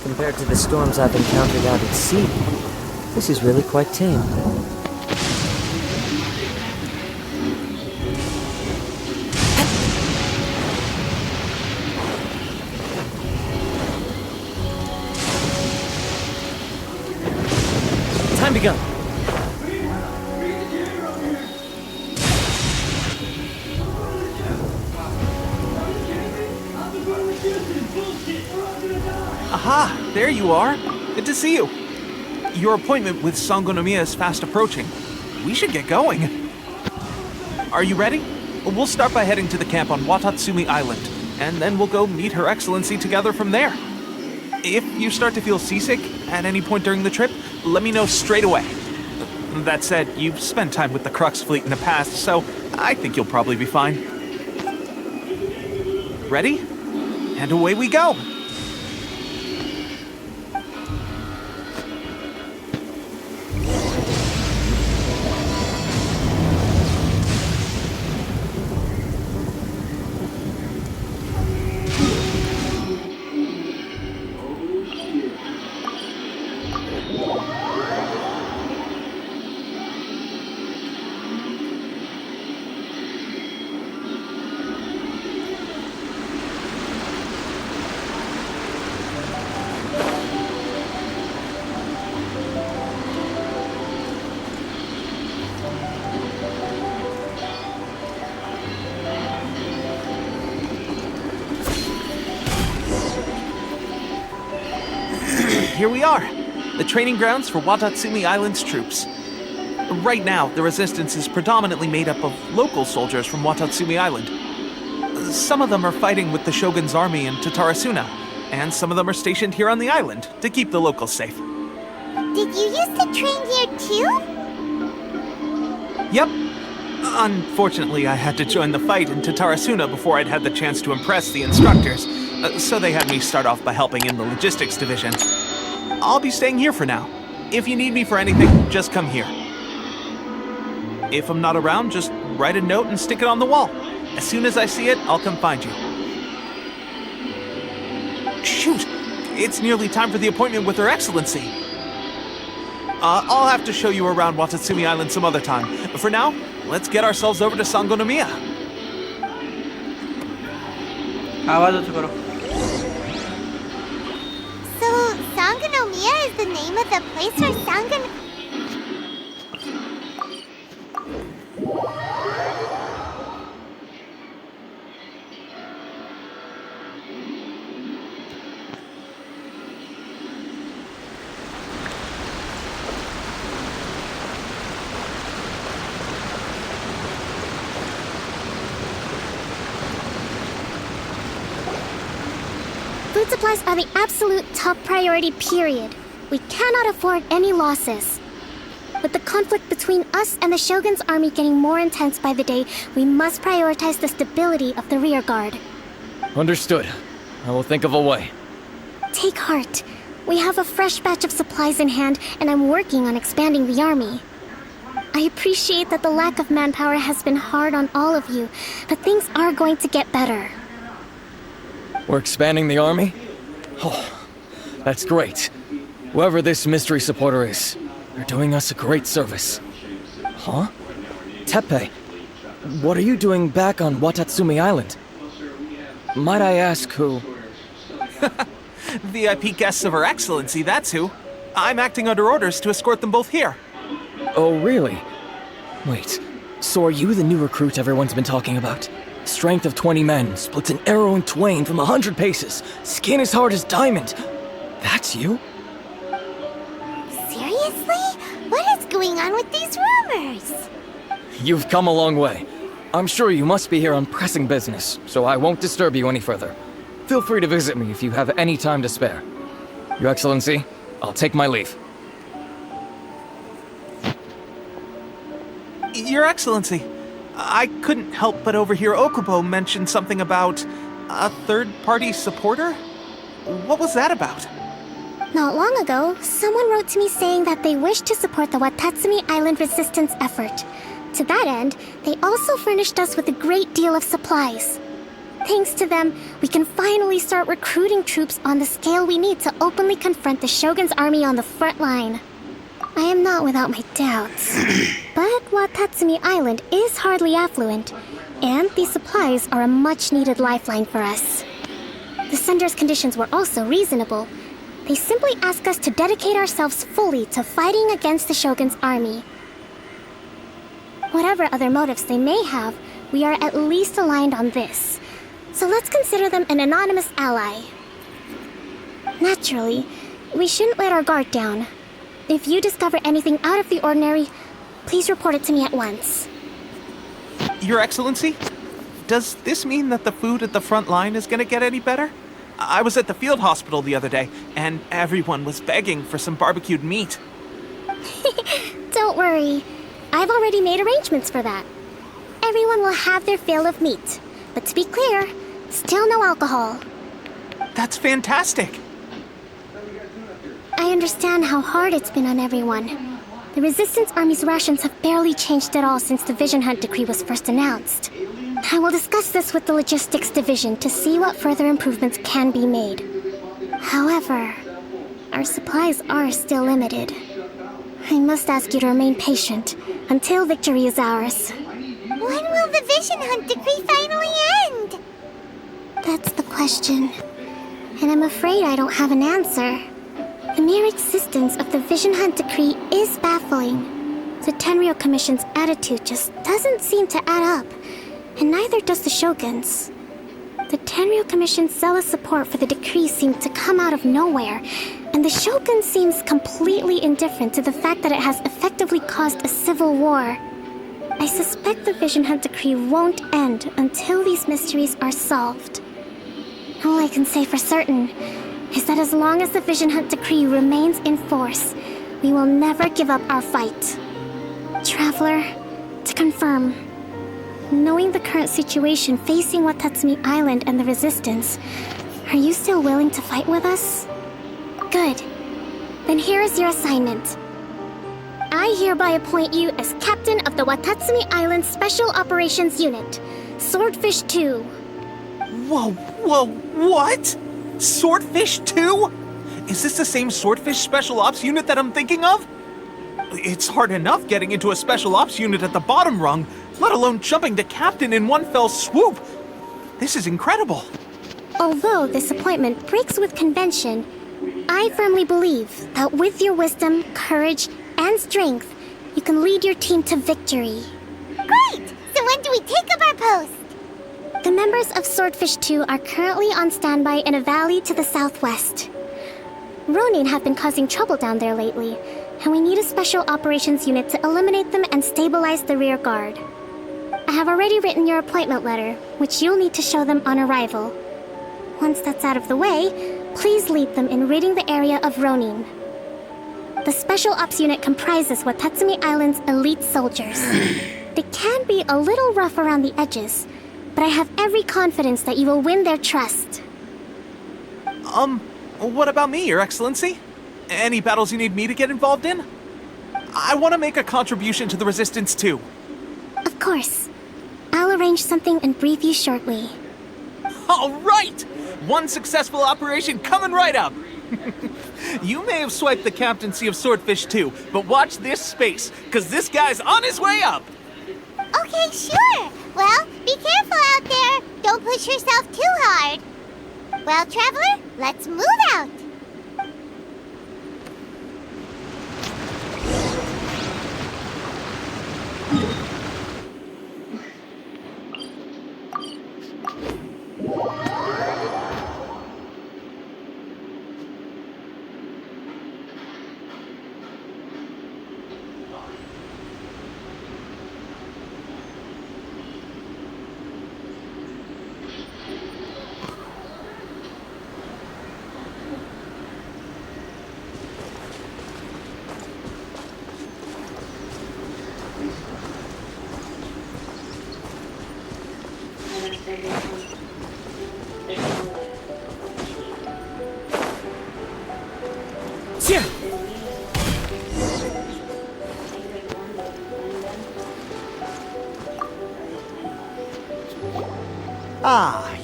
Compared to the storms I've encountered out at sea, this is really quite tame. Time to go. Aha! There you are! Good to see you! Your appointment with Sangonomiya is fast approaching. We should get going. Are you ready? We'll start by heading to the camp on Watatsumi Island, and then we'll go meet Her Excellency together from there. If you start to feel seasick at any point during the trip, let me know straight away. That said, you've spent time with the Crux fleet in the past, so I think you'll probably be fine. Ready? And away we go! Here we are, the training grounds for Watatsumi Island's troops. Right now, the resistance is predominantly made up of local soldiers from Watatsumi Island. Some of them are fighting with the Shogun's army in Tatarasuna, and some of them are stationed here on the island to keep the locals safe. Did you used to train here too? Yep. Unfortunately, I had to join the fight in Tatarasuna before I'd had the chance to impress the instructors, so they had me start off by helping in the logistics division. I'll be staying here for now. If you need me for anything, just come here. If I'm not around, just write a note and stick it on the wall. As soon as I see it, I'll come find you. Shoot! It's nearly time for the appointment with Her Excellency. I'll have to show you around Watatsumi Island some other time. For now, let's get ourselves over to Sangonomiya. So, Sangonomiya is the name of the place where Food supplies are the absolute top priority, period. We cannot afford any losses. With the conflict between us and the Shogun's army getting more intense by the day, we must prioritize the stability of the rear guard. Understood. I will think of a way. Take heart. We have a fresh batch of supplies in hand, and I'm working on expanding the army. I appreciate that the lack of manpower has been hard on all of you, but things are going to get better. We're expanding the army? Oh, that's great. Whoever this mystery supporter is, they're doing us a great service. Huh? Teppei, what are you doing back on Watatsumi Island? Might I ask who? VIP guests of Her Excellency, that's who. I'm acting under orders to escort them both here. Oh, really? Wait, so are you the new recruit everyone's been talking about? Strength of 20 men, splits an arrow in twain from 100 paces, skin as hard as diamond. That's you? Seriously? What is going on with these rumors? You've come a long way. I'm sure you must be here on pressing business, so I won't disturb you any further. Feel free to visit me if you have any time to spare. Your Excellency, I'll take my leave. Your Excellency, I couldn't help but overhear Okubo mention something about a third-party supporter? What was that about? Not long ago, someone wrote to me saying that they wish to support the Watatsumi Island resistance effort. To that end, they also furnished us with a great deal of supplies. Thanks to them, we can finally start recruiting troops on the scale we need to openly confront the Shogun's army on the front line. I am not without my doubts. But Watatsumi Island is hardly affluent, and these supplies are a much-needed lifeline for us. The sender's conditions were also reasonable. They simply ask us to dedicate ourselves fully to fighting against the Shogun's army. Whatever other motives they may have, we are at least aligned on this. So let's consider them an anonymous ally. Naturally, we shouldn't let our guard down. If you discover anything out of the ordinary, please report it to me at once. Your Excellency, does this mean that the food at the front line is gonna get any better? I was at the field hospital the other day, and everyone was begging for some barbecued meat. Don't worry. I've already made arrangements for that. Everyone will have their fill of meat. But to be clear, still no alcohol. That's fantastic! I understand how hard it's been on everyone. The Resistance Army's rations have barely changed at all since the Vision Hunt decree was first announced. I will discuss this with the Logistics Division to see what further improvements can be made. However, our supplies are still limited. I must ask you to remain patient until victory is ours. When will the Vision Hunt decree finally end? That's the question. And I'm afraid I don't have an answer. The mere existence of the Vision Hunt decree is baffling. The Tenryou Commission's attitude just doesn't seem to add up, and neither does the Shogun's. The Tenryou Commission's zealous support for the decree seemed to come out of nowhere, and the Shogun seems completely indifferent to the fact that it has effectively caused a civil war. I suspect the Vision Hunt decree won't end until these mysteries are solved. All I can say for certain is that as long as the Vision Hunt decree remains in force, we will never give up our fight. Traveler, to confirm, knowing the current situation facing Watatsumi Island and the Resistance, are you still willing to fight with us? Good. Then here is your assignment. I hereby appoint you as captain of the Watatsumi Island Special Operations Unit, Swordfish 2. Whoa, what? Swordfish 2? Is this the same Swordfish Special Ops unit that I'm thinking of? It's hard enough getting into a Special Ops unit at the bottom rung, let alone jumping to captain in one fell swoop. This is incredible. Although this appointment breaks with convention, I firmly believe that with your wisdom, courage, and strength, you can lead your team to victory. Great! So when do we take up our post? The members of Swordfish 2 are currently on standby in a valley to the southwest. Ronin have been causing trouble down there lately, and we need a special operations unit to eliminate them and stabilize the rear guard. I have already written your appointment letter, which you'll need to show them on arrival. Once that's out of the way, please lead them in ridding the area of Ronin. The Special Ops unit comprises Watatsumi Island's elite soldiers. They can be a little rough around the edges, but I have every confidence that you will win their trust. What about me, Your Excellency? Any battles you need me to get involved in? I want to make a contribution to the Resistance too. Of course. I'll arrange something and brief you shortly. All right! One successful operation coming right up! You may have swiped the captaincy of Swordfish 2, but watch this space, because this guy's on his way up! Okay, sure. Well, be careful out there. Don't push yourself too hard. Well, Traveler, let's move out.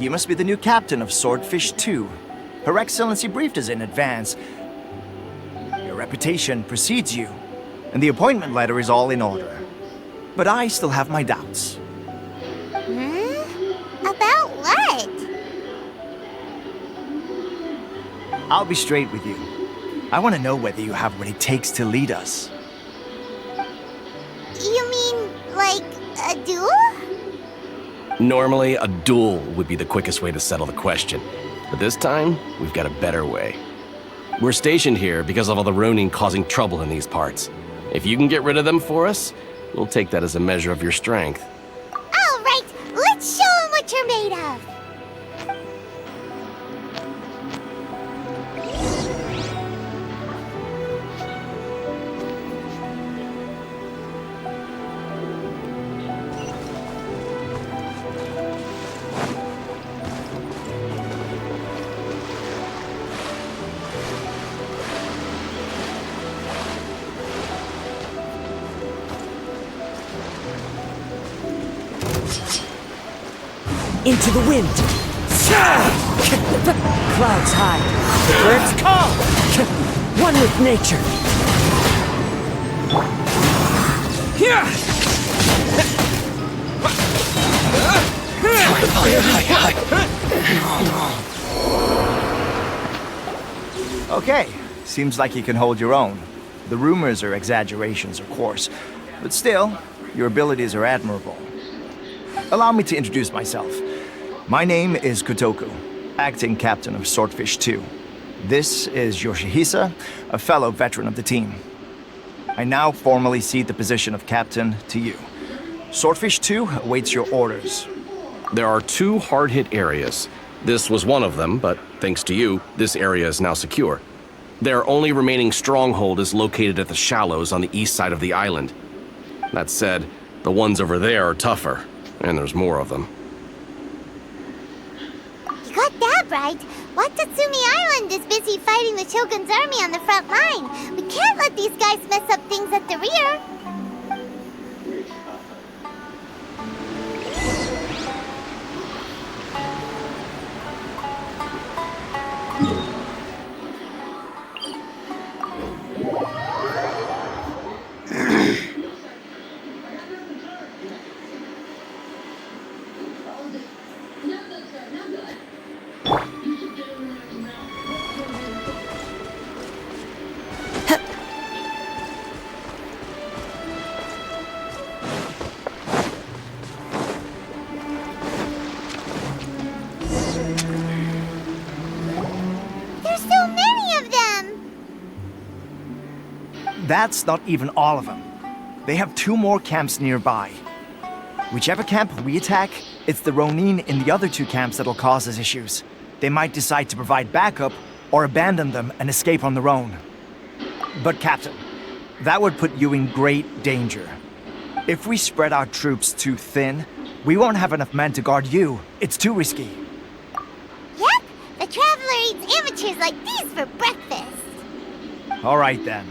you must be the new captain of Swordfish 2. Her Excellency briefed us in advance. Your reputation precedes you, and the appointment letter is all in order. But I still have my doubts. About what? I'll be straight with you. I want to know whether you have what it takes to lead us. You mean, like, a duel? Normally, a duel would be the quickest way to settle the question. But this time, we've got a better way. We're stationed here because of all the Ronin causing trouble in these parts. If you can get rid of them for us, we'll take that as a measure of your strength. All right, let's show them what you're made of. Into the wind. Clouds hide. Birds call. One with nature. Okay, seems like you can hold your own. The rumors are exaggerations, of course, but still, your abilities are admirable. Allow me to introduce myself. My name is Kotoku, acting captain of Swordfish 2. This is Yoshihisa, a fellow veteran of the team. I now formally cede the position of captain to you. Swordfish 2 awaits your orders. There are 2 hard-hit areas. This was one of them, but thanks to you, this area is now secure. Their only remaining stronghold is located at the shallows on the east side of the island. That said, the ones over there are tougher, and there's more of them. You got that right. Watatsumi Island is busy fighting the Shogun's army on the front line. We can't let these guys mess up things at the rear. That's not even all of them. They have 2 more camps nearby. Whichever camp we attack, it's the Ronin in the other 2 camps that'll cause us issues. They might decide to provide backup or abandon them and escape on their own. But Captain, that would put you in great danger. If we spread our troops too thin, we won't have enough men to guard you. It's too risky. Yep, the Traveler eats amateurs like these for breakfast. All right then.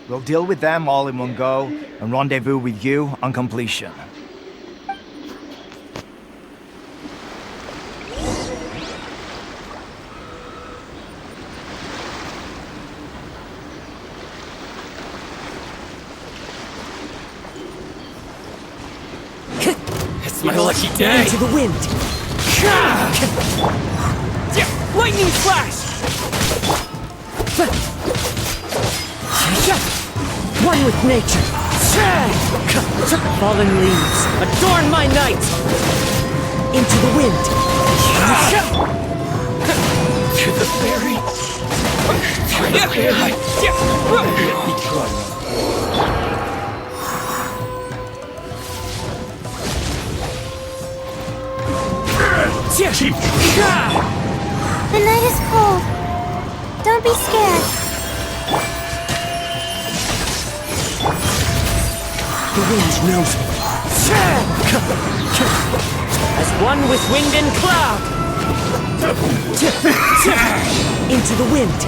We'll deal with them all in one go and rendezvous with you on completion. It's my lucky day! Into the wind. Lightning flash! One with nature. Fallen leaves, adorn my night. Into the wind. To the berry! The night is cold. Don't be scared. The wind knows me. As one with wind and cloud. Into the wind.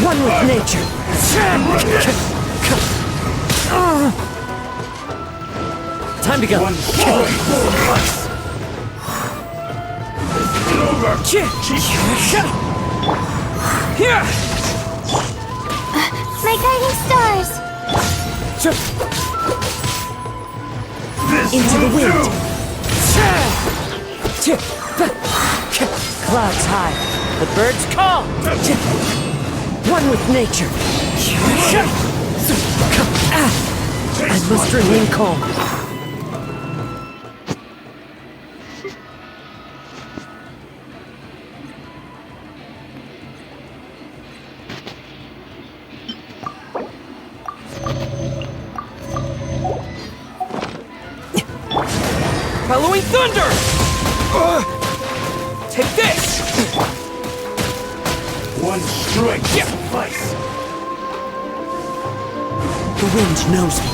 One with nature. Time to go. My guiding stars! Into the wind. Clouds high. The birds call. One with nature. I must remain calm. Halloween thunder! Take this! One strike suffice. The wind knows me.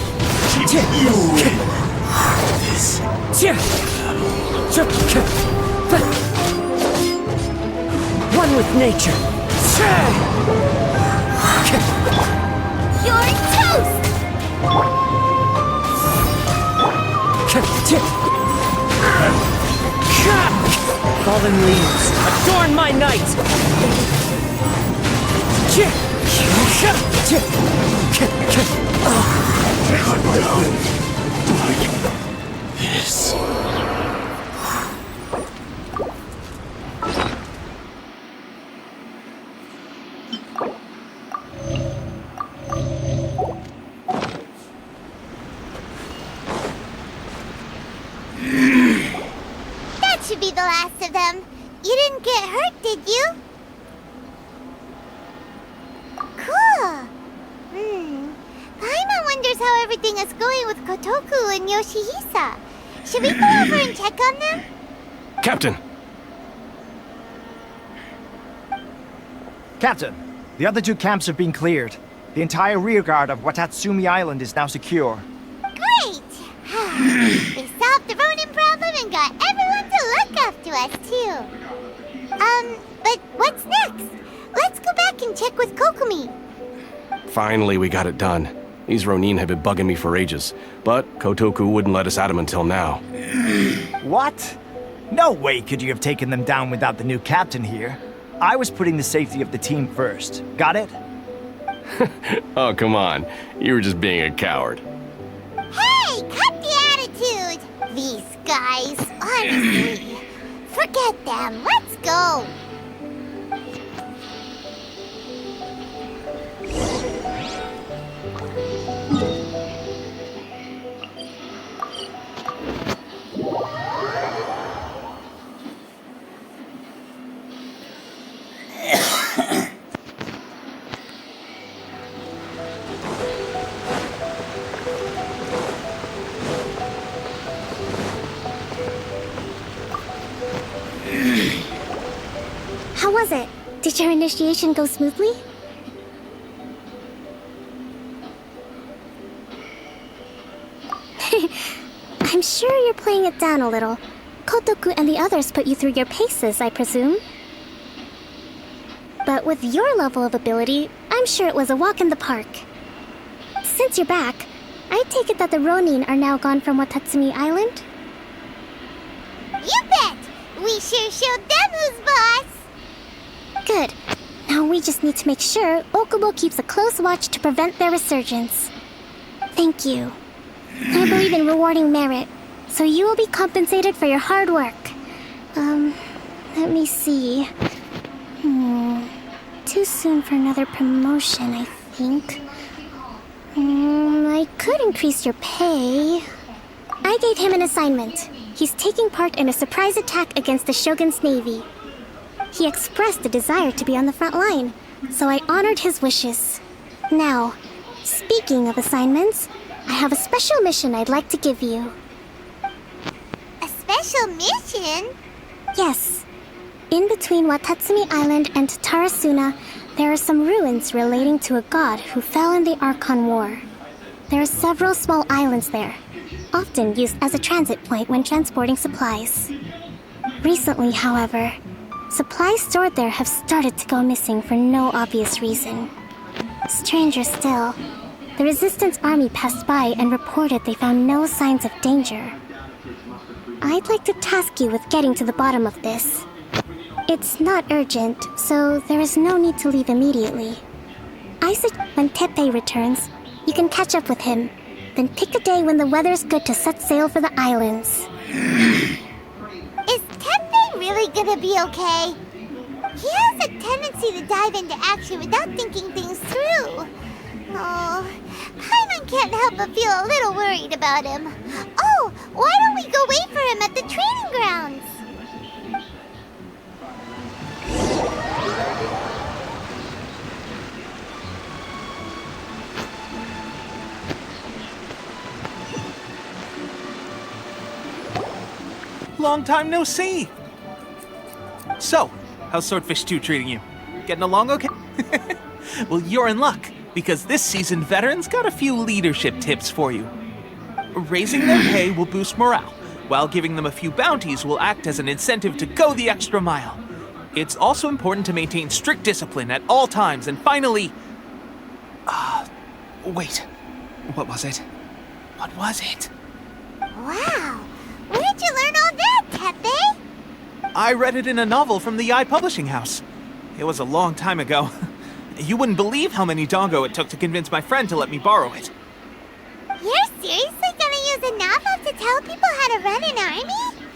You win. This. One with nature. You're toast! Fallen leaves, adorn my night! Cut down. Like this. That should be the last of them. You didn't get hurt, did you? Cool. Paimon wonders how everything is going with Kotoku and Yoshihisa. Should we go over and check on them? Captain! Captain, the other two camps have been cleared. The entire rearguard of Watatsumi Island is now secure. Great! We solved the Ronin problem and got everyone to look after us, too. But what's next? Let's go back and check with Kokumi. Finally, we got it done. These Ronin have been bugging me for ages, but Kotoku wouldn't let us at him until now. What? No way could you have taken them down without the new captain here. I was putting the safety of the team first. Got it? Oh, come on. You were just being a coward. Hey, cut the attitude! These guys, honestly. Forget them. Let's go. How was it? Did your initiation go smoothly? I'm sure you're playing it down a little. Kotoku and the others put you through your paces, I presume. But with your level of ability, I'm sure it was a walk in the park. Since you're back, I take it that the Ronin are now gone from Watatsumi Island? You bet! We sure showed them who's boss! Good. Now we just need to make sure Okubo keeps a close watch to prevent their resurgence. Thank you. I believe in rewarding merit, so you will be compensated for your hard work. Let me see. Too soon for another promotion, I think. I could increase your pay. I gave him an assignment. He's taking part in a surprise attack against the Shogun's navy. He expressed a desire to be on the front line, so I honored his wishes. Now, speaking of assignments, I have a special mission I'd like to give you. A special mission? Yes. In between Watatsumi Island and Tarasuna, there are some ruins relating to a god who fell in the Archon War. There are several small islands there, often used as a transit point when transporting supplies. Recently, however, supplies stored there have started to go missing for no obvious reason. Stranger still, the Resistance army passed by and reported they found no signs of danger. I'd like to task you with getting to the bottom of this. It's not urgent, so there is no need to leave immediately. I suggest when Tepe returns, you can catch up with him. Then pick a day when the weather's good to set sail for the islands. Is Tepe really gonna be okay? He has a tendency to dive into action without thinking things through. Oh, Paimon can't help but feel a little worried about him. Oh, why don't we go wait for him at the training grounds? Long time no see. So, how's Swordfish 2 treating you? Getting along okay? Well, you're in luck, because this seasoned veteran's got a few leadership tips for you. Raising their pay will boost morale, while giving them a few bounties will act as an incentive to go the extra mile. It's also important to maintain strict discipline at all times, and finally... wait. What was it? What was it? Wow, where'd you learn all that, Tepe? I read it in a novel from the Yai Publishing House. It was a long time ago. You wouldn't believe how many dongo it took to convince my friend to let me borrow it. You're seriously gonna use a novel to tell people how to run an army?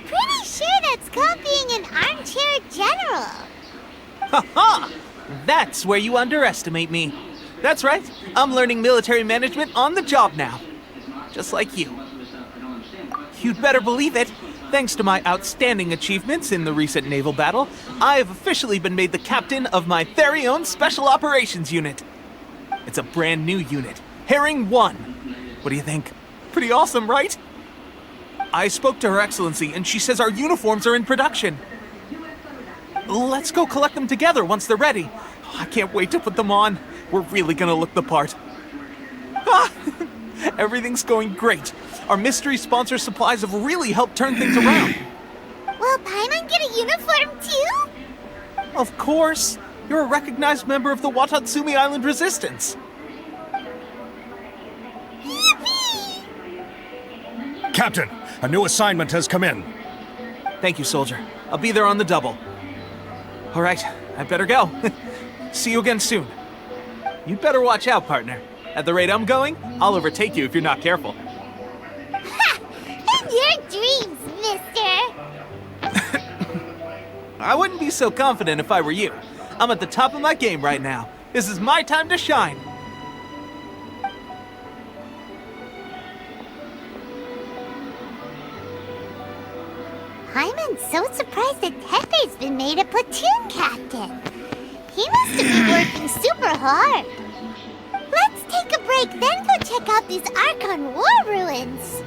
Pretty sure that's called being an armchair general. Ha-ha! That's where you underestimate me. That's right, I'm learning military management on the job now. Just like you. You'd better believe it. Thanks to my outstanding achievements in the recent naval battle, I have officially been made the captain of my very own Special Operations Unit. It's a brand new unit, Herring 1. What do you think? Pretty awesome, right? I spoke to Her Excellency, and she says our uniforms are in production. Let's go collect them together once they're ready. I can't wait to put them on. We're really gonna look the part. Ah! Everything's going great. Our mystery sponsor supplies have really helped turn things around. Will Paimon get a uniform too? Of course. You're a recognized member of the Watatsumi Island Resistance. Yippee! Captain, a new assignment has come in. Thank you, soldier. I'll be there on the double. All right, I better go. See you again soon. You'd better watch out, partner. At the rate I'm going, I'll overtake you if you're not careful. Ha! In your dreams, mister! I wouldn't be so confident if I were you. I'm at the top of my game right now. This is my time to shine. Paimon's so surprised that Tepe's been made a platoon captain. He must have been working super hard. Let's take a break, then go check out these Archon War ruins.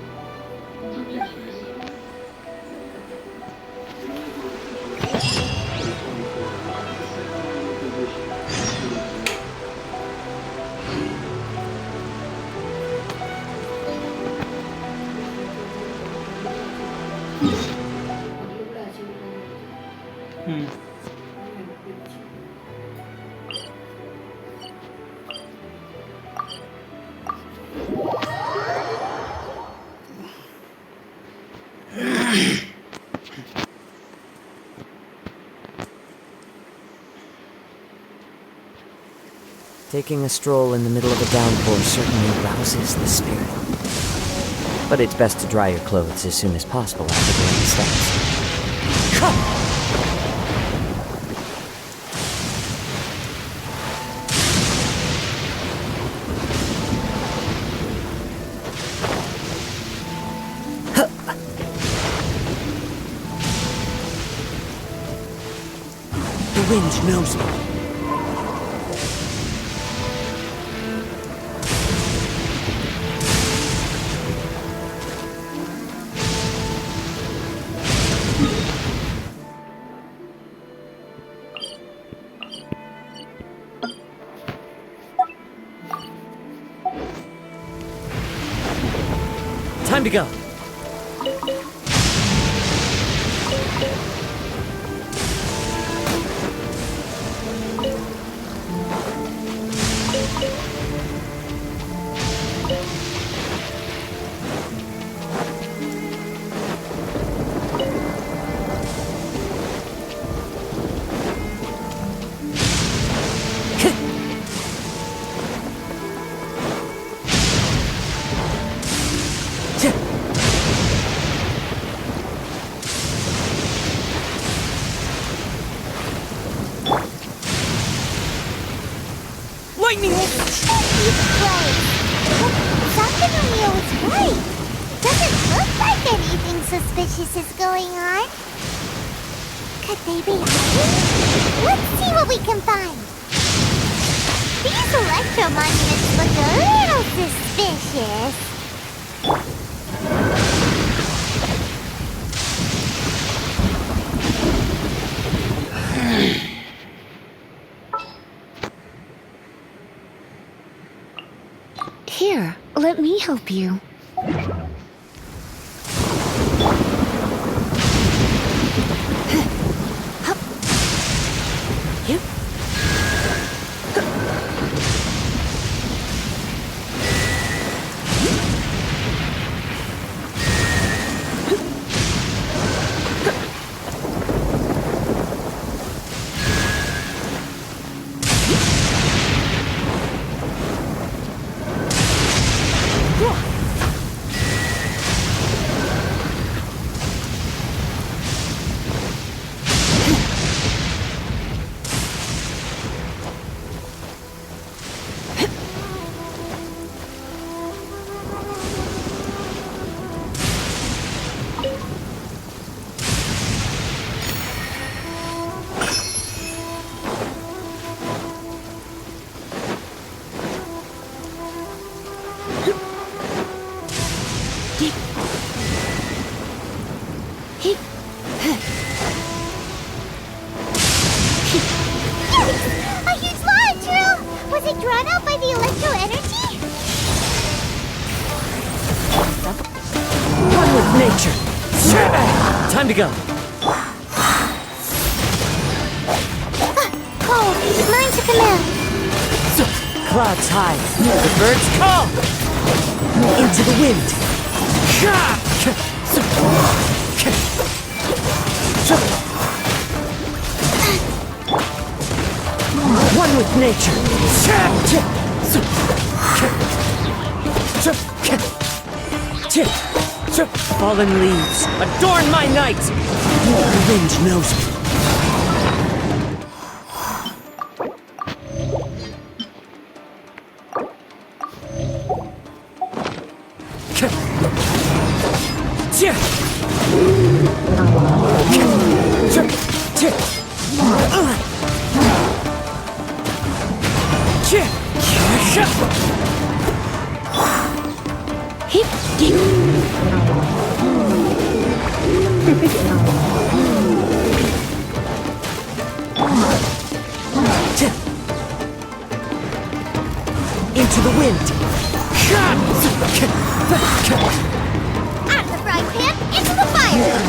Taking a stroll in the middle of a downpour certainly rouses the spirit. But it's best to dry your clothes as soon as possible after doing the steps. Come! The wind knows me. Time to go. lightning! This place. Sangonomiya was right. Doesn't look like anything suspicious is going on. Could they be hiding? Let's see what we can find. These electro monuments look a little suspicious. Here, let me help you. A huge launch, Drew! Was it drawn out by the electro energy? One with nature. Time to go. Oh, mine to command. Clouds high. The birds call. Into the wind. One with nature. Fallen leaves, adorn my night! The wind knows me. Into the wind. Out of the frying pan, into the fire!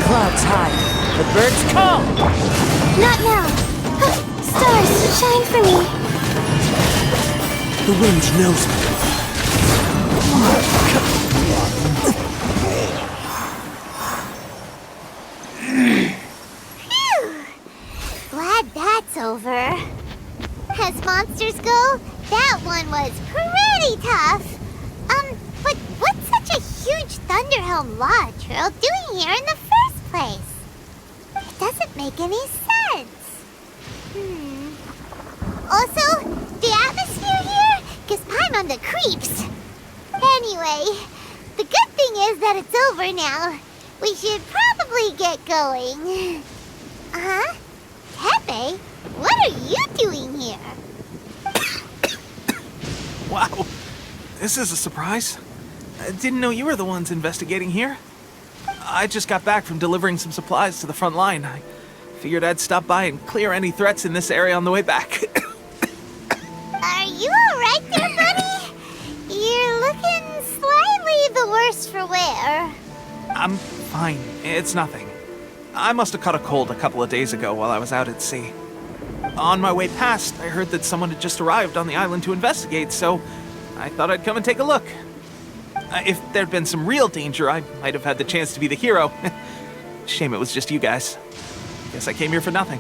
Clouds high. The birds call. Not now. Stars, shine for me. The wind knows me. Phew! Glad that's over. As monsters go, that one was pretty tough. But what's such a huge Thunderhelm Lodge Trail doing here in the first place? It doesn't make any sense. Also, the atmosphere here gives Paimon the creeps. Anyway, the good thing is that it's over now. We should probably get going. Huh? Tepe, what are you doing here? Wow, this is a surprise. I didn't know you were the ones investigating here. I just got back from delivering some supplies to the front line. I figured I'd stop by and clear any threats in this area on the way back. Are you alright there, buddy? You're looking slightly the worse for wear. I'm fine. It's nothing. I must have caught a cold a couple of days ago while I was out at sea. On my way past, I heard that someone had just arrived on the island to investigate, so I thought I'd come and take a look. If there'd been some real danger, I might have had the chance to be the hero. Shame it was just you guys. Guess I came here for nothing.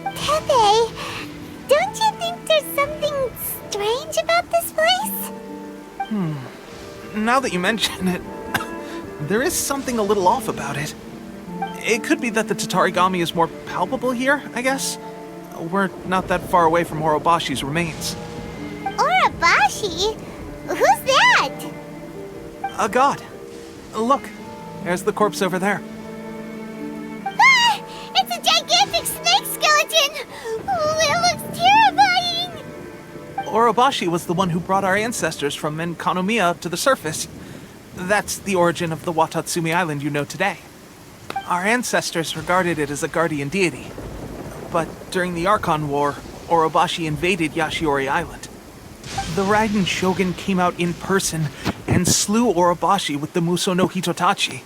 Tepe, don't you think there's something strange about this place? Now that you mention it, there is something a little off about it. It could be that the Tatarigami is more palpable here, I guess. We're not that far away from Orobashi's remains. Orobashi? Who's that? A god. Look, there's the corpse over there. Ah! It's a gigantic snake skeleton! Oh, it looks terrifying! Orobashi was the one who brought our ancestors from Enkanomiya to the surface. That's the origin of the Watatsumi Island you know today. Our ancestors regarded it as a guardian deity. But during the Archon War, Orobashi invaded Yashiori Island. The Raiden Shogun came out in person and slew Orobashi with the Muso no Hitotachi.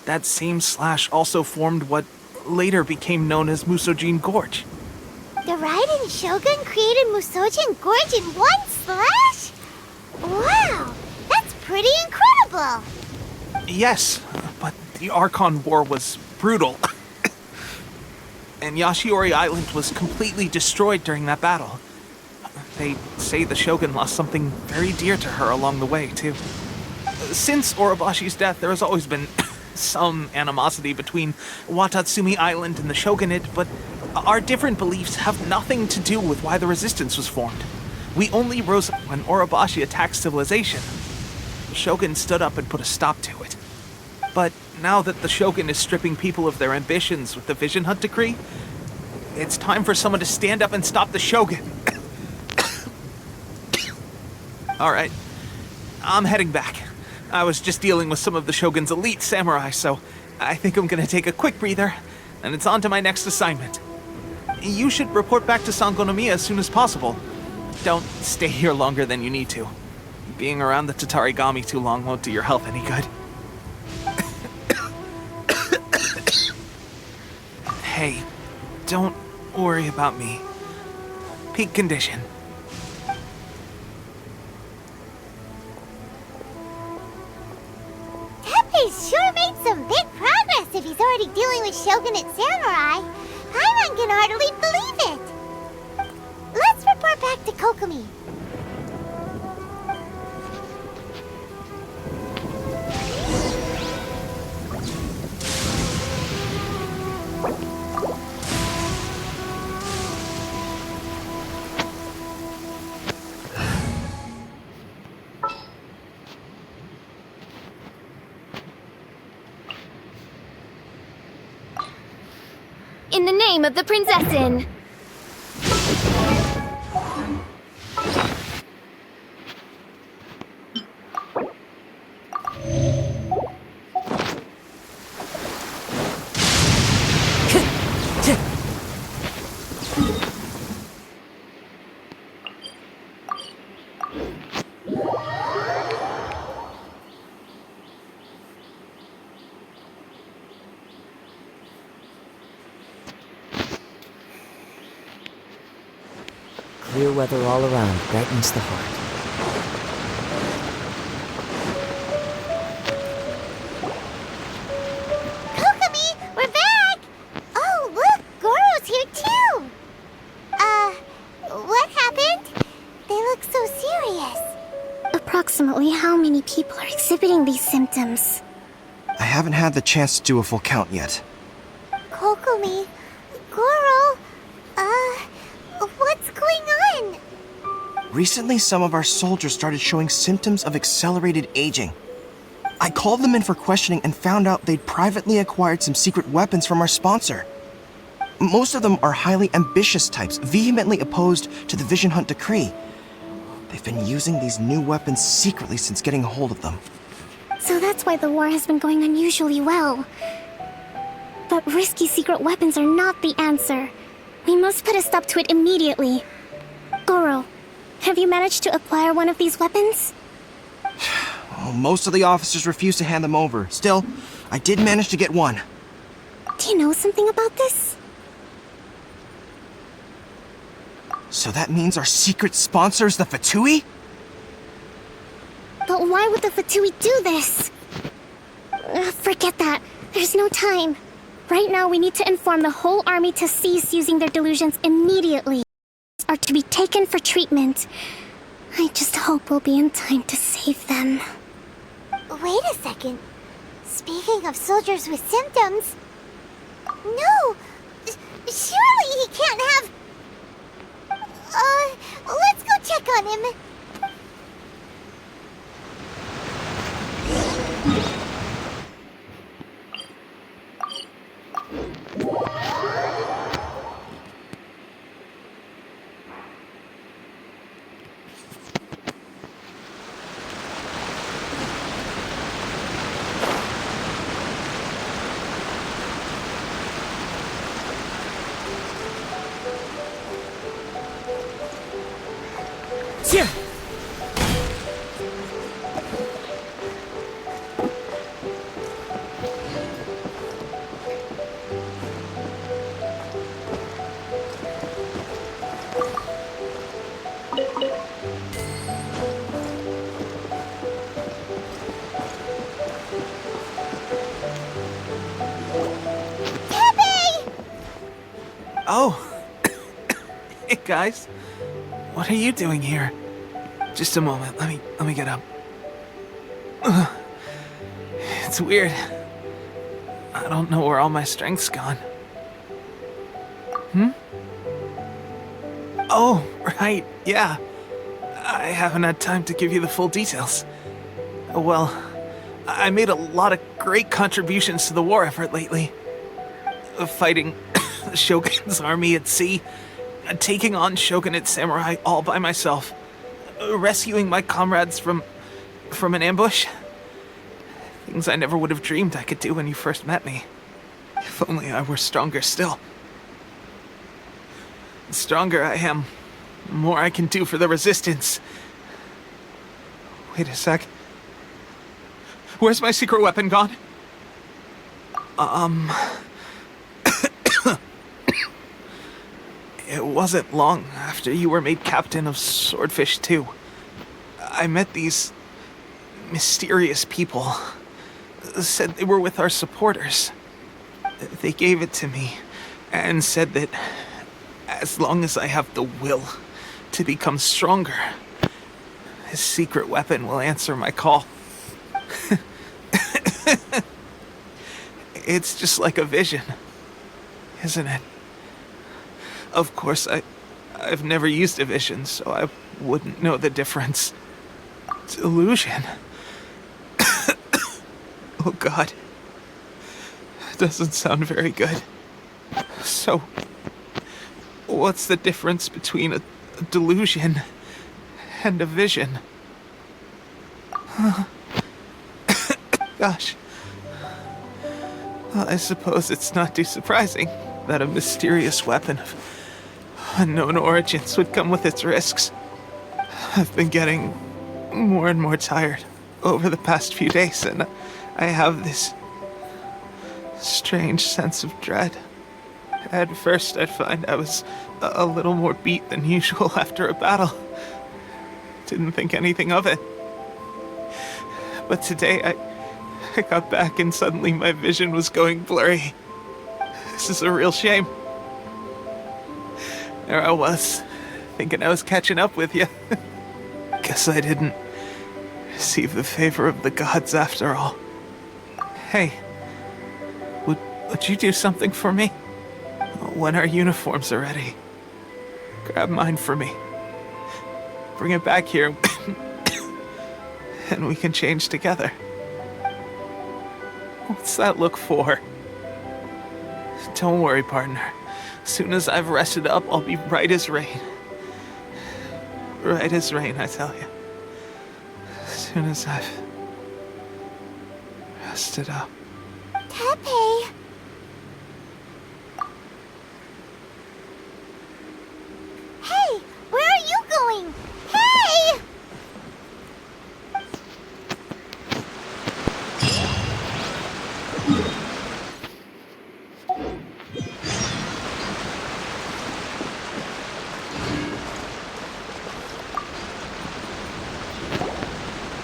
That same slash also formed what later became known as Musojin Gorge. The Raiden Shogun created Musojin Gorge in one slash? Wow, that's pretty incredible! Yes, but the Archon War was brutal. And Yashiori Island was completely destroyed during that battle. They say the Shogun lost something very dear to her along the way, too. Since Orobashi's death, there has always been some animosity between Watatsumi Island and the Shogunate, but our different beliefs have nothing to do with why the resistance was formed. We only rose up when Orobashi attacked civilization. The Shogun stood up and put a stop to it. But now that the Shogun is stripping people of their ambitions with the Vision Hunt Decree, it's time for someone to stand up and stop the Shogun. Alright, I'm heading back. I was just dealing with some of the Shogun's elite samurai, so I think I'm gonna take a quick breather, and it's on to my next assignment. You should report back to Sangonomiya as soon as possible. Don't stay here longer than you need to. Being around the Tatarigami too long won't do your health any good. Hey, don't worry about me. Peak condition. Teppei's sure made some big progress if he's already dealing with Shogunate samurai. Paimon can hardly believe it. Let's report back to Kokomi. In the name of the Prinzessin! Clear weather all around brightens the heart. Kokomi, we're back! Oh, look, Goro's here too! What happened? They look so serious. Approximately how many people are exhibiting these symptoms? I haven't had the chance to do a full count yet. Kokomi, Goro, what's going on? Recently, some of our soldiers started showing symptoms of accelerated aging. I called them in for questioning and found out they'd privately acquired some secret weapons from our sponsor. Most of them are highly ambitious types, vehemently opposed to the Vision Hunt Decree. They've been using these new weapons secretly since getting a hold of them. So that's why the war has been going unusually well. But risky secret weapons are not the answer. We must put a stop to it immediately. Goro, have you managed to acquire one of these weapons? Well, most of the officers refuse to hand them over. Still, I did manage to get one. Do you know something about this? So that means our secret sponsor is the Fatui? But why would the Fatui do this? Forget that. There's no time. Right now, we need to inform the whole army to cease using their delusions immediately. Are to be taken for treatment. I just hope we'll be in time to save them. Wait a second. Speaking of soldiers with symptoms... No! Surely he can't have... on him. Here! Oh. Hey, guys. What are you doing here? Just a moment. Let me get up. Ugh. It's weird. I don't know where all my strength's gone. Oh, right. Yeah. I haven't had time to give you the full details. Well, I made a lot of great contributions to the war effort lately. Fighting the Shogun's army at sea, taking on Shogunate samurai all by myself, rescuing my comrades from an ambush. Things I never would have dreamed I could do when you first met me. If only I were stronger still. The stronger I am, the more I can do for the Resistance. Wait a sec. Where's my secret weapon gone? It wasn't long after you were made captain of Swordfish 2. I met these mysterious people. Said they were with our supporters. They gave it to me and said that as long as I have the will to become stronger, his secret weapon will answer my call. It's just like a vision, isn't it? Of course, I've never used a vision, so I wouldn't know the difference. Delusion. Oh God. Doesn't sound very good. So, what's the difference between a delusion and a vision? Gosh. Well, I suppose it's not too surprising that a mysterious weapon of unknown origins would come with its risks. I've been getting more and more tired over the past few days, and I have this strange sense of dread. At first, I'd find I was a little more beat than usual after a battle. Didn't think anything of it. But today, I got back and suddenly my vision was going blurry. This is a real shame. There I was, thinking I was catching up with you. Guess I didn't receive the favor of the gods after all. Hey, would you do something for me? When our uniforms are ready, grab mine for me. Bring it back here, and we can change together. What's that look for? Don't worry, partner. As soon as I've rested up, I'll be right as rain. Right as rain, I tell you. As soon as I've rested up. Tepe! Hey! Where are you going? Hey!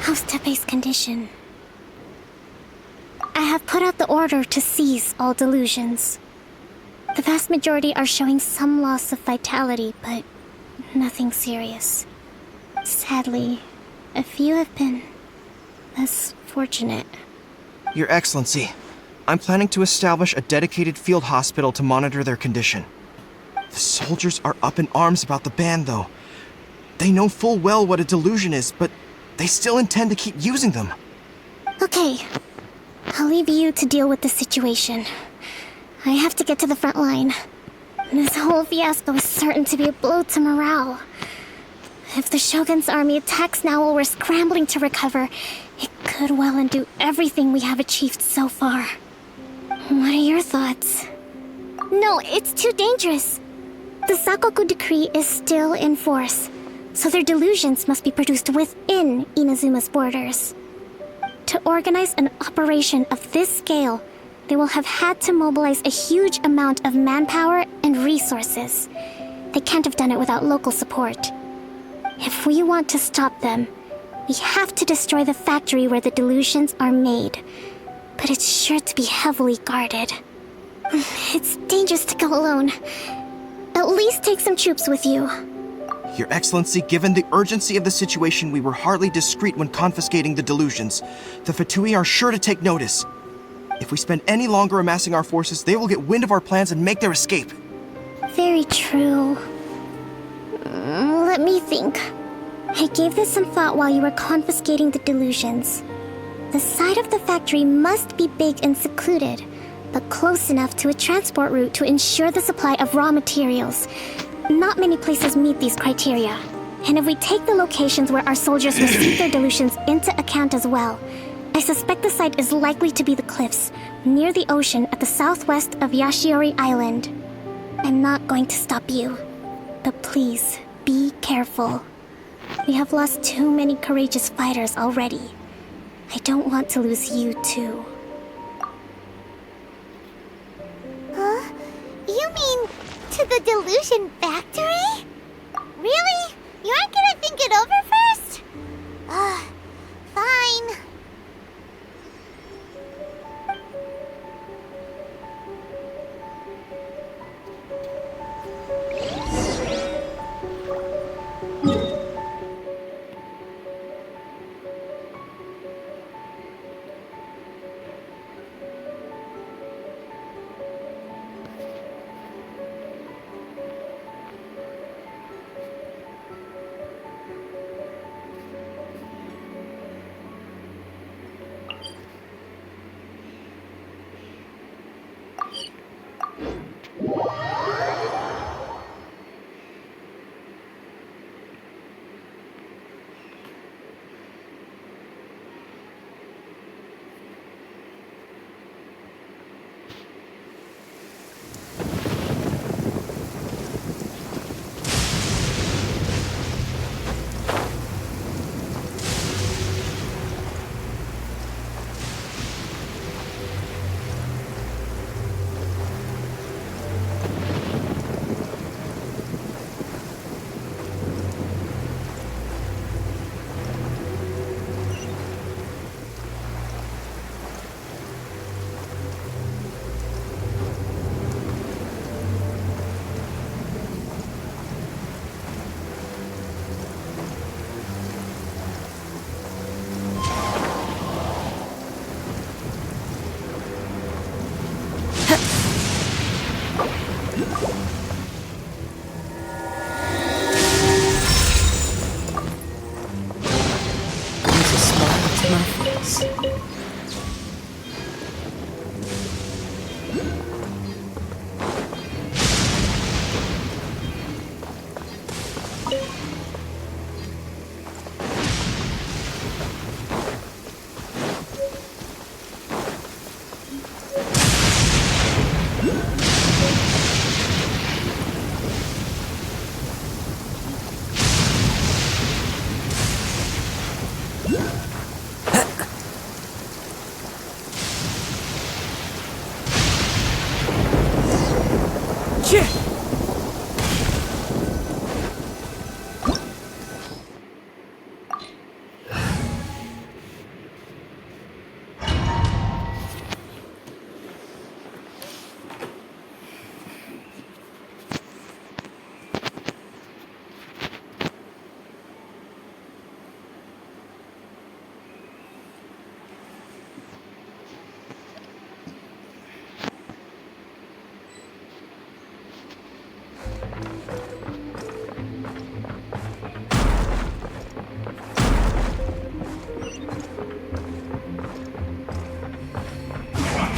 How's Tepe's condition? I have put out the order to seize all delusions. The vast majority are showing some loss of vitality, but nothing serious. Sadly, a few have been less fortunate. Your Excellency, I'm planning to establish a dedicated field hospital to monitor their condition. The soldiers are up in arms about the ban, though. They know full well what a delusion is, but they still intend to keep using them. Okay. I'll leave you to deal with the situation. I have to get to the front line. This whole fiasco is certain to be a blow to morale. If the Shogun's army attacks now while we're scrambling to recover, it could well undo everything we have achieved so far. What are your thoughts? No, it's too dangerous. The Sakoku decree is still in force, so their delusions must be produced within Inazuma's borders. To organize an operation of this scale, they will have had to mobilize a huge amount of manpower and resources. They can't have done it without local support. If we want to stop them, we have to destroy the factory where the delusions are made. But it's sure to be heavily guarded. It's dangerous to go alone. At least take some troops with you. Your Excellency, given the urgency of the situation, we were hardly discreet when confiscating the delusions. The Fatui are sure to take notice. If we spend any longer amassing our forces, they will get wind of our plans and make their escape. Very true. Let me think. I gave this some thought while you were confiscating the delusions. The side of the factory must be big and secluded, but close enough to a transport route to ensure the supply of raw materials. Not many places meet these criteria. And if we take the locations where our soldiers receive their delusions into account as well, I suspect the site is likely to be the cliffs, near the ocean at the southwest of Yashiori Island. I'm not going to stop you, but please, be careful. We have lost too many courageous fighters already. I don't want to lose you too. Huh? You mean to the delusion factory? Really? You aren't gonna think it over first? Fine.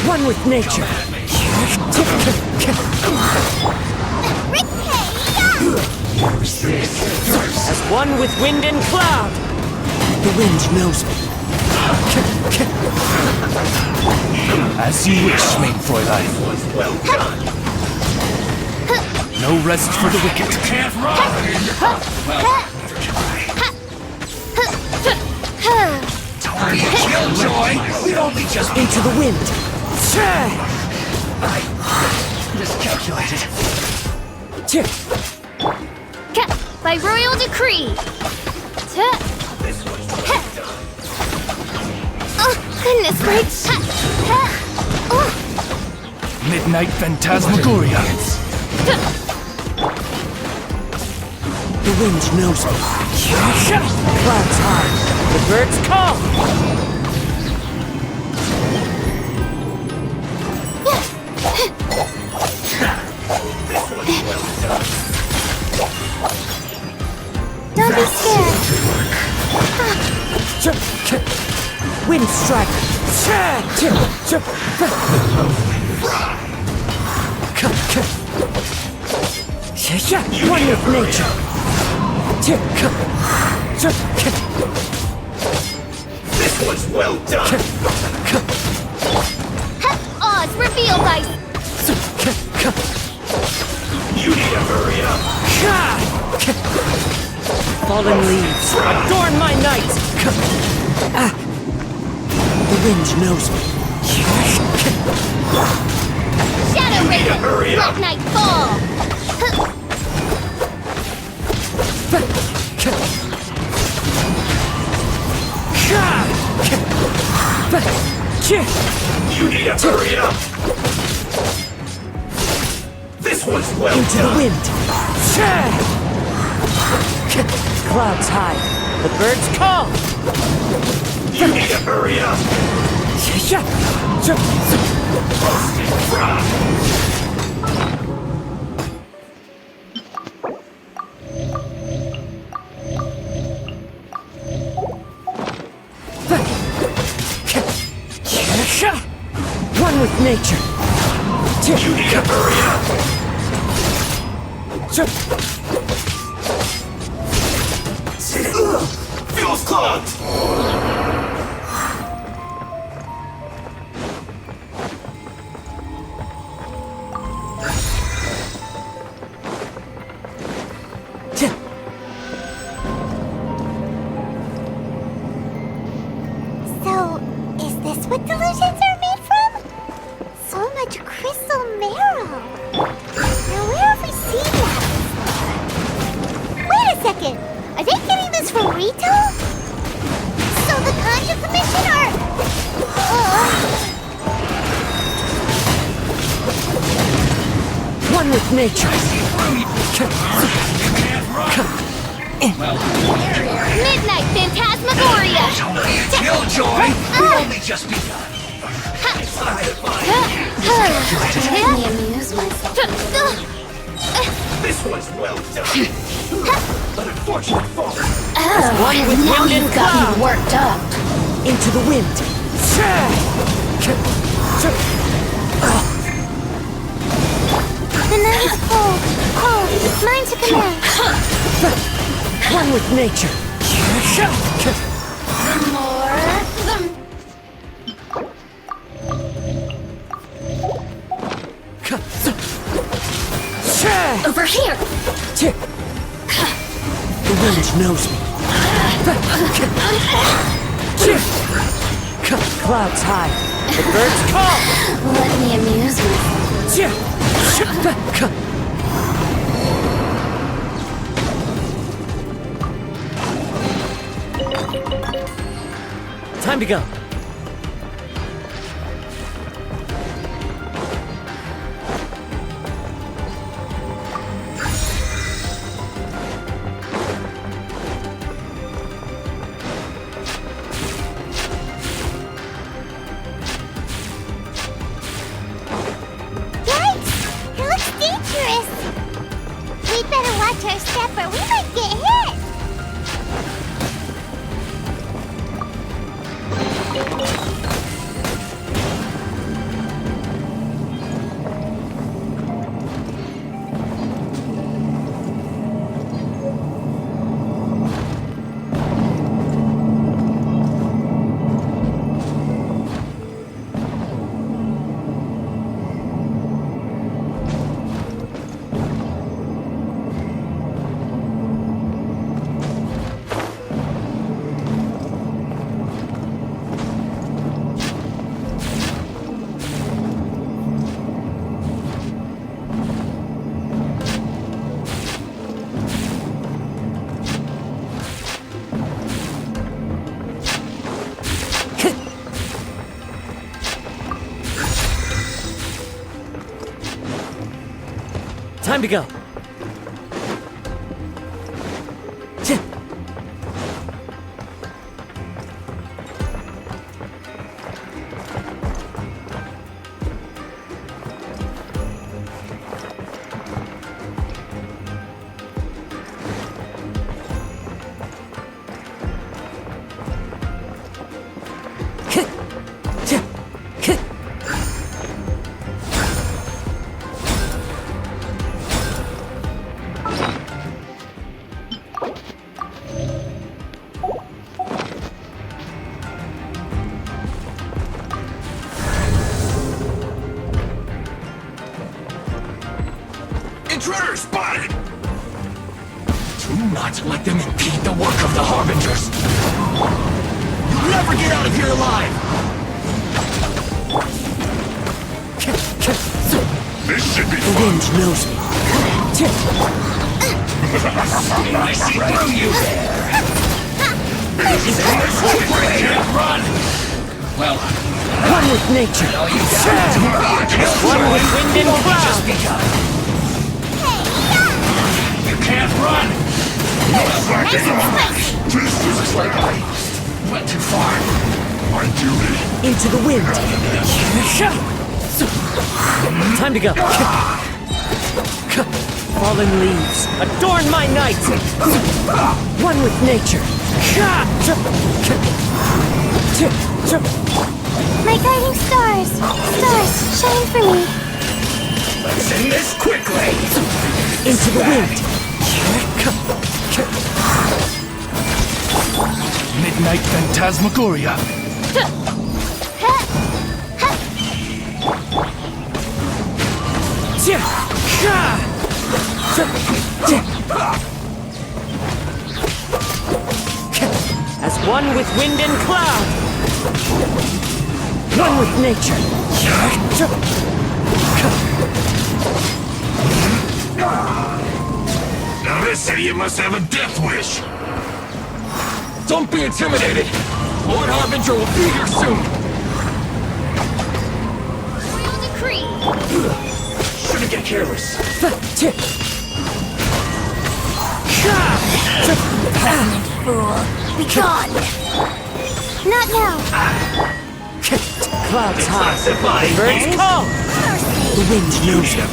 One with nature. As one with wind and cloud. The wind knows me. As you wish, main Fräulein. No rest for the wicked. Can't run! Killjoy! We've only just Into the wind. I miscalculated. By royal decree. Oh, goodness gracious. Midnight Phantasmagoria. The wind knows me. Clouds high. The birds call. Don't be scared. Wind strike. One with nature. This was well done. Oz, reveal by You need to hurry up. Fallen leaves. Adorn my night. The wind knows me. Shadow Raiden. hurry up. Let night fall. You need to hurry up. This one's well Into the done. wind. Clouds high. The birds call. You need to hurry up. One with nature. You need to hurry up. Feels clogged. So, is this what delusions are made from? So much crystal marrow. Now where have we seen that? Wait a second. Are they getting this from Rito? So the Conjure Commission are... One with nature. Midnight Phantasmagoria. Killjoy! We've only just begun. Let me amuse myself. This one's well done. But unfortunate fall. One with Now wind and you've got cloud. me worked up. Into the wind. The night is cold. Cold. Mine to command. One with nature. Over here. The wind knows me. Clouds high. The birds call. Let me amuse myself. Time to go. Yikes! It looks dangerous. We'd better watch our step or we might get hit. Time to go. Intruder spotted! Do not let them impede the work of the Harbingers! You'll never get out of here alive! This should be fun! The wind knows me. I see through you there! Can't run! Well, One with nature. all you got to be a One with wind and cloud. just begun. You can't run! Looks like I went too far. My duty. Into the wind. Time to go. Fallen leaves, adorn my night. One with nature. My guiding stars. Stars, shine for me. Let's end this quickly. Into the wind. Midnight Phantasmagoria. As one with wind and cloud. One with nature. Now this idiot must have a death wish. Don't be intimidated. Lord Harbinger will be here soon. Royal decree. Shouldn't get careless. Fool. Be gone. Not now. Clouds high. Classified. Birds call. The wind knows me.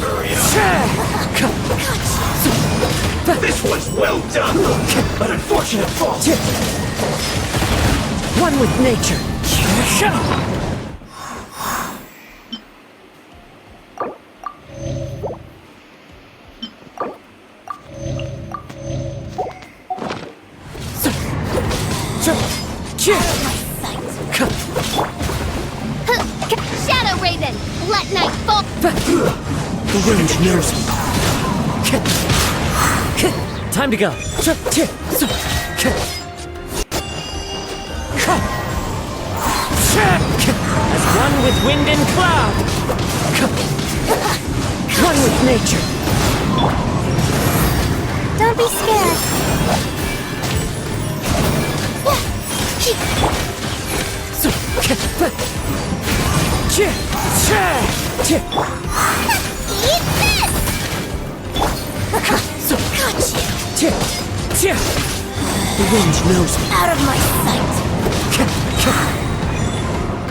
This was well done. An unfortunate fault. One with nature. Shadow Raven. Let night fall. The wind knows me. Time to go. As one with wind and cloud. One with nature. Don't be scared. Eat this. The wind knows me. Out of my sight.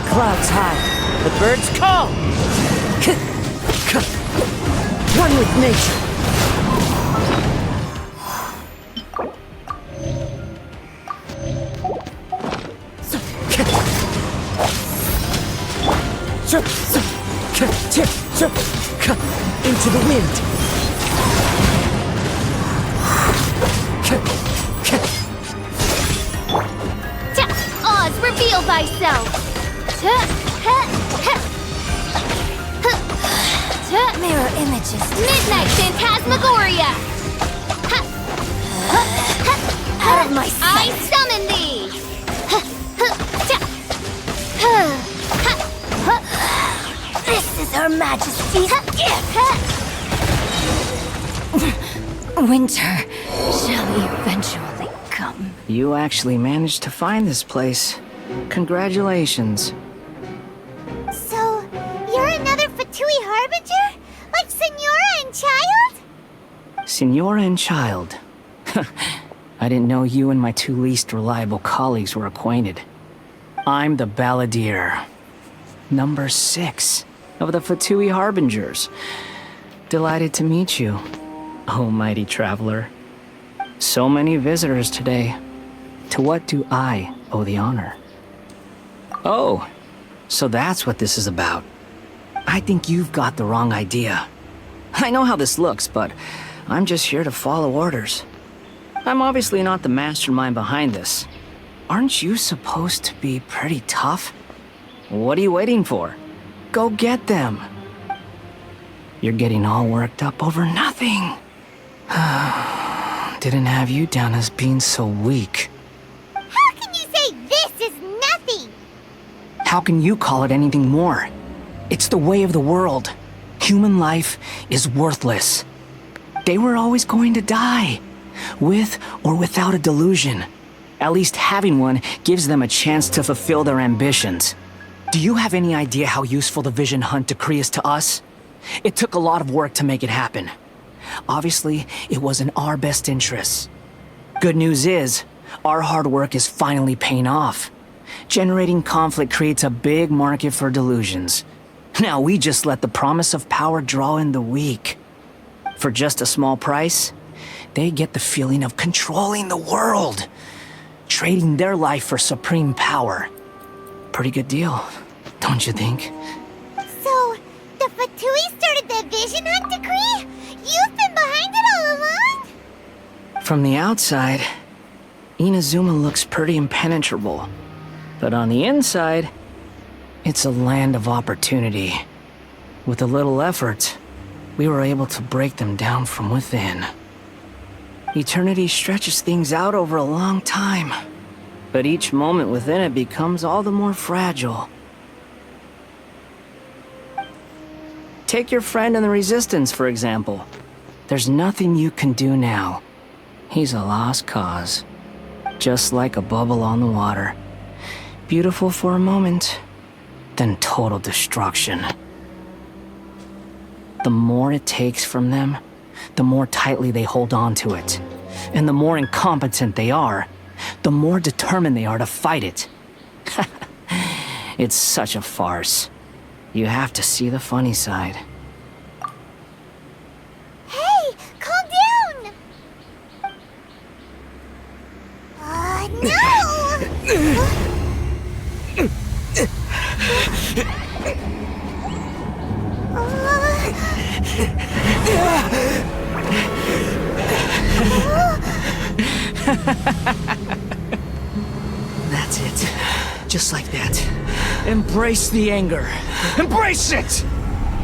Clouds high. The birds call. One with nature. Into the wind. Oz, reveal thyself. Mirror images. Midnight Phantasmagoria. Out of my sight. I summon thee. This is Her Majesty's gift. Winter shall eventually come. You actually managed to find this place. Congratulations. So, you're another Fatui Harbinger? Like Senora and Child? Signora and child. I didn't know you and my two least reliable colleagues were acquainted. I'm the Balladeer, number 6 of the Fatui Harbingers. Delighted to meet you, oh mighty traveler. So many visitors today. To what do I owe the honor? Oh, so that's what this is about. I think you've got the wrong idea. I know how this looks, but I'm just here to follow orders. I'm obviously not the mastermind behind this. Aren't you supposed to be pretty tough? What are you waiting for? Go get them. You're getting all worked up over nothing. Didn't have you down as being so weak. How can you say this is nothing? How can you call it anything more? It's the way of the world. Human life is worthless. They were always going to die, with or without a delusion. At least having one gives them a chance to fulfill their ambitions. Do you have any idea how useful the Vision Hunt decree is to us? It took a lot of work to make it happen. Obviously, it was in our best interests. Good news is, our hard work is finally paying off. Generating conflict creates a big market for delusions. Now we just let the promise of power draw in the weak. For just a small price, they get the feeling of controlling the world. Trading their life for supreme power. Pretty good deal, don't you think? So, the Fatui started the Vision Hunt decree? You've been behind it all along? From the outside, Inazuma looks pretty impenetrable. But on the inside, it's a land of opportunity. With a little effort, we were able to break them down from within. Eternity stretches things out over a long time, but each moment within it becomes all the more fragile. Take your friend in the Resistance, for example. There's nothing you can do now. He's a lost cause. Just like a bubble on the water. Beautiful for a moment, then total destruction. The more it takes from them, the more tightly they hold on to it. And the more incompetent they are, the more determined they are to fight it. It's such a farce. You have to see the funny side. Hey, calm down! No! That's it. Just like that. Embrace the anger. Embrace it!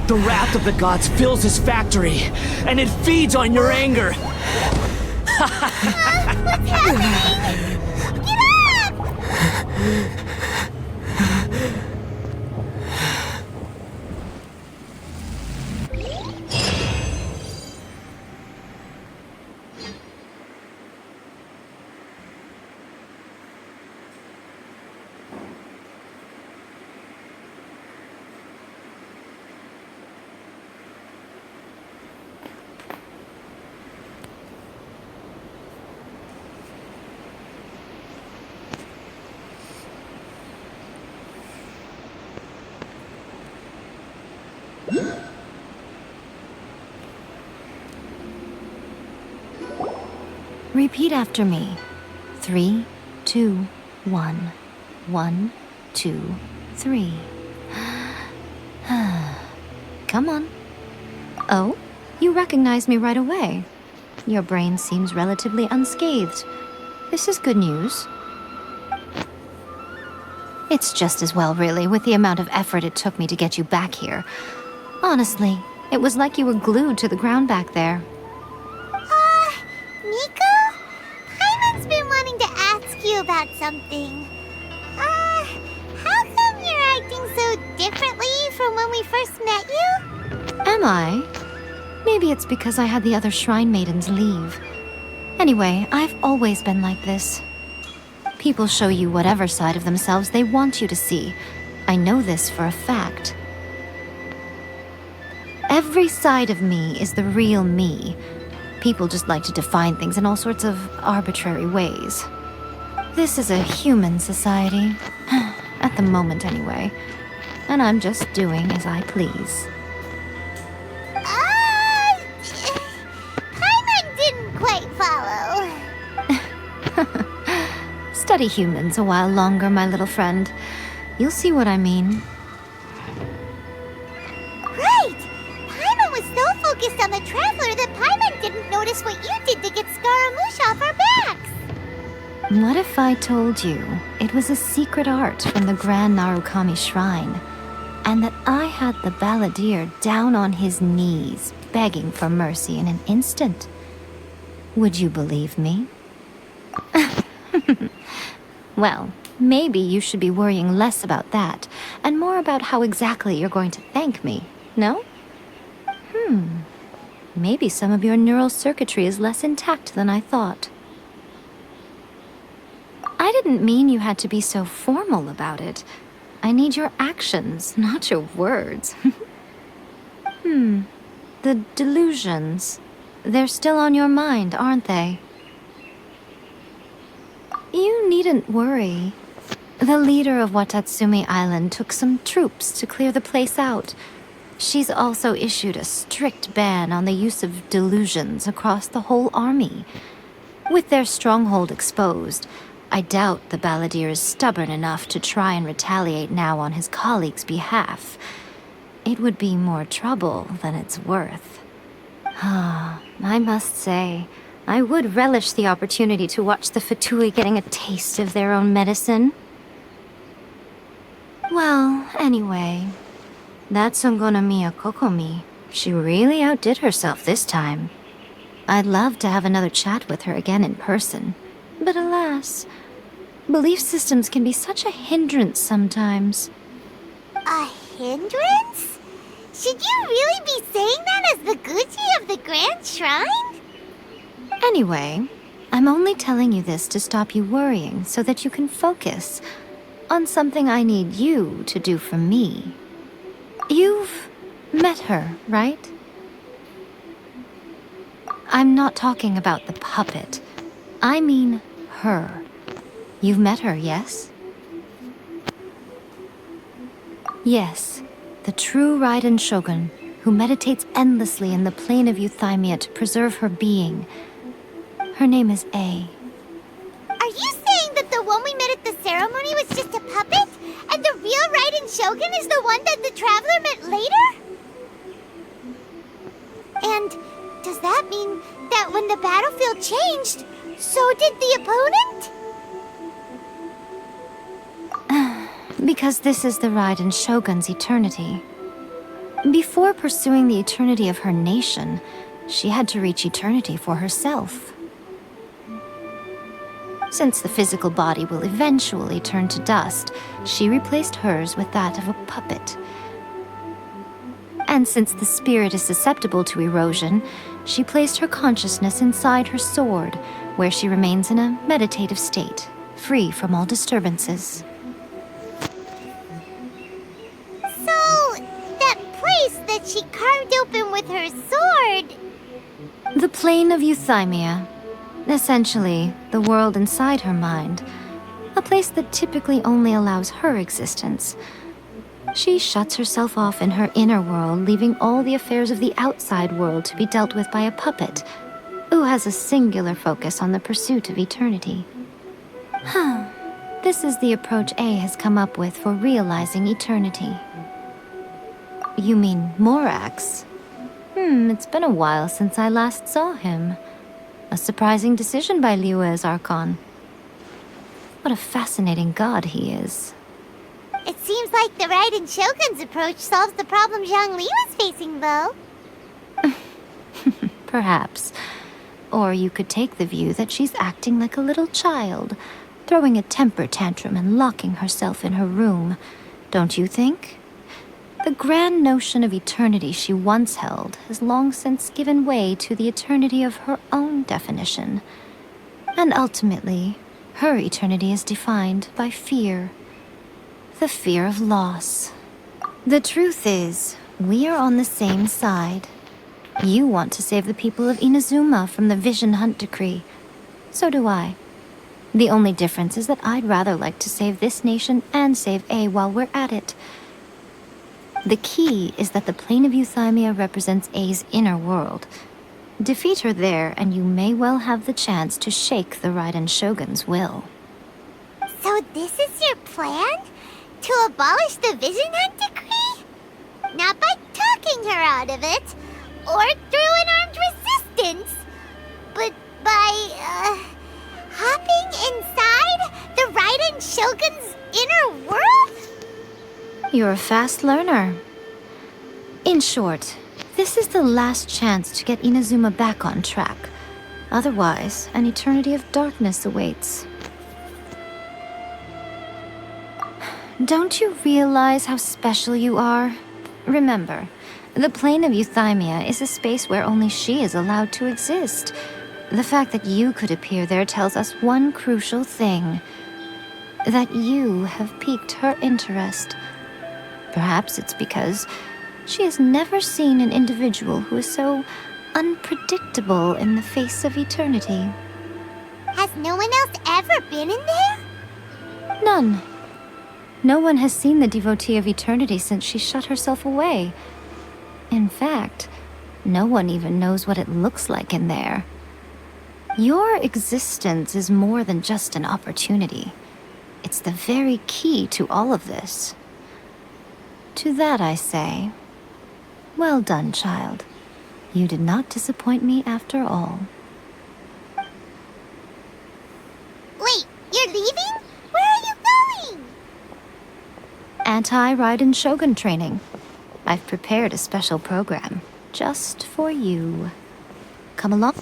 The wrath of the gods fills this factory, and it feeds on your anger. What's happening? Get up! Repeat after me. 3, 2, 1. 1, 2, 3. Come on. Oh, you recognize me right away. Your brain seems relatively unscathed. This is good news. It's just as well, really, with the amount of effort it took me to get you back here. Honestly, it was like you were glued to the ground back there. Miko? Paimon's been wanting to ask you about something. How come you're acting so differently from when we first met you? Am I? Maybe it's because I had the other Shrine Maidens leave. Anyway, I've always been like this. People show you whatever side of themselves they want you to see. I know this for a fact. Every side of me is the real me. People just like to define things in all sorts of arbitrary ways. This is a human society. At the moment, anyway. And I'm just doing as I please. Paimon didn't quite follow. Study humans a while longer, my little friend. You'll see what I mean. Right! Paimon was so focused on the Traveler that Paimon didn't notice what you did to get Scaramouche off our backs. What if I told you it was a secret art from the Grand Narukami Shrine, and that I had the balladeer down on his knees, begging for mercy in an instant? Would you believe me? Well, maybe you should be worrying less about that, and more about how exactly you're going to thank me, no? Maybe some of your neural circuitry is less intact than I thought. I didn't mean you had to be so formal about it. I need your actions, not your words. The delusions. They're still on your mind, aren't they? You needn't worry. The leader of Watatsumi Island took some troops to clear the place out. She's also issued a strict ban on the use of delusions across the whole army. With their stronghold exposed, I doubt the balladeer is stubborn enough to try and retaliate now on his colleague's behalf. It would be more trouble than it's worth. I must say, I would relish the opportunity to watch the Fatui getting a taste of their own medicine. Well, anyway, that Songonomiya Kokomi, she really outdid herself this time. I'd love to have another chat with her again in person, but alas, belief systems can be such a hindrance sometimes. A hindrance? Should you really be saying that as the Gucci of the Grand Shrine? Anyway, I'm only telling you this to stop you worrying so that you can focus on something I need you to do for me. You've met her, right? I'm not talking about the puppet. I mean her. You've met her, yes? Yes, the true raiden shogun, who meditates endlessly in the plain of Euthymia to preserve her being. Her name is A. Are you saying that the one we met at the ceremony was just a puppet? And the real raiden shogun is the one that the Traveler met later? And does that mean that when the battlefield changed, so did the opponent? Because this is the raiden shogun's eternity. Before pursuing the eternity of her nation, she had to reach eternity for herself. Since the physical body will eventually turn to dust, she replaced hers with that of a puppet. And since the spirit is susceptible to erosion, she placed her consciousness inside her sword, where she remains in a meditative state, free from all disturbances. So, that place that she carved open with her sword... The plane of Euthymia. Essentially, the world inside her mind. A place that typically only allows her existence. She shuts herself off in her inner world, leaving all the affairs of the outside world to be dealt with by a puppet, who has a singular focus on the pursuit of eternity. This is the approach A has come up with for realizing eternity. You mean Morax? It's been a while since I last saw him. A surprising decision by Liyue's Archon. What a fascinating god he is. It seems like the raiden shogun's approach solves the problem Zhongli was facing, though. Perhaps. Or you could take the view that she's acting like a little child, throwing a temper tantrum and locking herself in her room. Don't you think? The grand notion of eternity she once held has long since given way to the eternity of her own definition. And ultimately, her eternity is defined by fear. The fear of loss. The truth is, we are on the same side. You want to save the people of Inazuma from the Vision Hunt decree. So do I. The only difference is that I'd rather like to save this nation and save A while we're at it. The key is that the plane of Euthymia represents A's inner world. Defeat her there, and you may well have the chance to shake the Raiden Shogun's will. So this is your plan? To abolish the Vision Hunt decree? Not by talking her out of it, or through an armed resistance, but by, hopping inside the Raiden Shogun's inner world? You're a fast learner. In short, this is the last chance to get Inazuma back on track. Otherwise, an eternity of darkness awaits. Don't you realize how special you are? Remember, the plane of Euthymia is a space where only she is allowed to exist. The fact that you could appear there tells us one crucial thing. That you have piqued her interest. Perhaps it's because she has never seen an individual who is so unpredictable in the face of eternity. Has no one else ever been in there? None. No one has seen the devotee of eternity since she shut herself away. In fact, no one even knows what it looks like in there. Your existence is more than just an opportunity. It's the very key to all of this. To that I say, well done, child. You did not disappoint me after all. Wait, you're leaving? Where are you going? Anti-Raiden Shogun training. I've prepared a special program just for you. Come along.